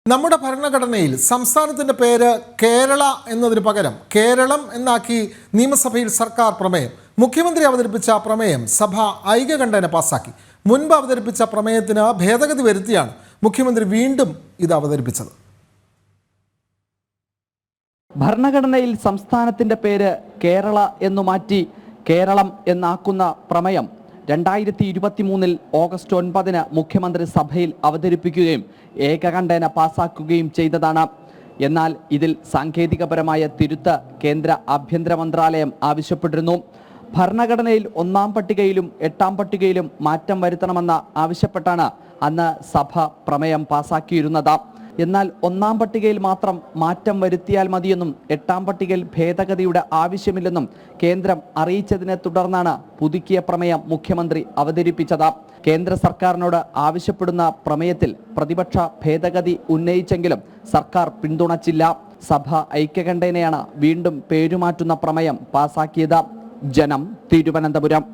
നമ്മുടെ ഭരണഘടനയിൽ സംസ്ഥാനത്തിൻ്റെ പേര് കേരള എന്നതിന് പകരം കേരളം എന്നാക്കി നിയമസഭയിൽ സർക്കാർ പ്രമേയം. മുഖ്യമന്ത്രി അവതരിപ്പിച്ച പ്രമേയം സഭ ഐക്യകണ്ഠേന പാസാക്കി. മുൻപ് അവതരിപ്പിച്ച പ്രമേയത്തിന് ഭേദഗതി വരുത്തിയാണ് മുഖ്യമന്ത്രി വീണ്ടും ഇത് അവതരിപ്പിച്ചത്. ഭരണഘടനയിൽ സംസ്ഥാനത്തിൻ്റെ പേര് കേരള എന്നു മാറ്റി കേരളം എന്നാക്കുന്ന പ്രമേയം 2023 ഓഗസ്റ്റ് 9 മുഖ്യമന്ത്രി സഭയിൽ അവതരിപ്പിക്കുകയും ഏകകണ്ഠേന പാസാക്കുകയും ചെയ്തതാണ്. എന്നാൽ ഇതിൽ സാങ്കേതികപരമായ തിരുത്ത് കേന്ദ്ര ആഭ്യന്തര മന്ത്രാലയം ആവശ്യപ്പെട്ടിരുന്നു. ഭരണഘടനയിൽ 1-ാം പട്ടികയിലും 8-ാം പട്ടികയിലും മാറ്റം വരുത്തണമെന്ന് ആവശ്യപ്പെട്ടാണ് അന്ന് സഭ പ്രമേയം പാസാക്കിയിരുന്നത്. എന്നാൽ 1-ാം പട്ടികയിൽ മാത്രം മാറ്റം വരുത്തിയാൽ മതിയെന്നും 8-ാം പട്ടികയിൽ ഭേദഗതിയുടെ ആവശ്യമില്ലെന്നും കേന്ദ്രം അറിയിച്ചതിനെ തുടർന്നാണ് പുതുക്കിയ പ്രമേയം മുഖ്യമന്ത്രി അവതരിപ്പിച്ചത്. കേന്ദ്ര സർക്കാരിനോട് ആവശ്യപ്പെടുന്ന പ്രമേയത്തിൽ പ്രതിപക്ഷ ഭേദഗതി ഉന്നയിച്ചെങ്കിലും സർക്കാർ പിന്തുണച്ചില്ല. സഭ ഐക്യകണ്ഠേനയാണ് വീണ്ടും പേരുമാറ്റുന്ന പ്രമേയം പാസാക്കിയത്. ജനം, തിരുവനന്തപുരം.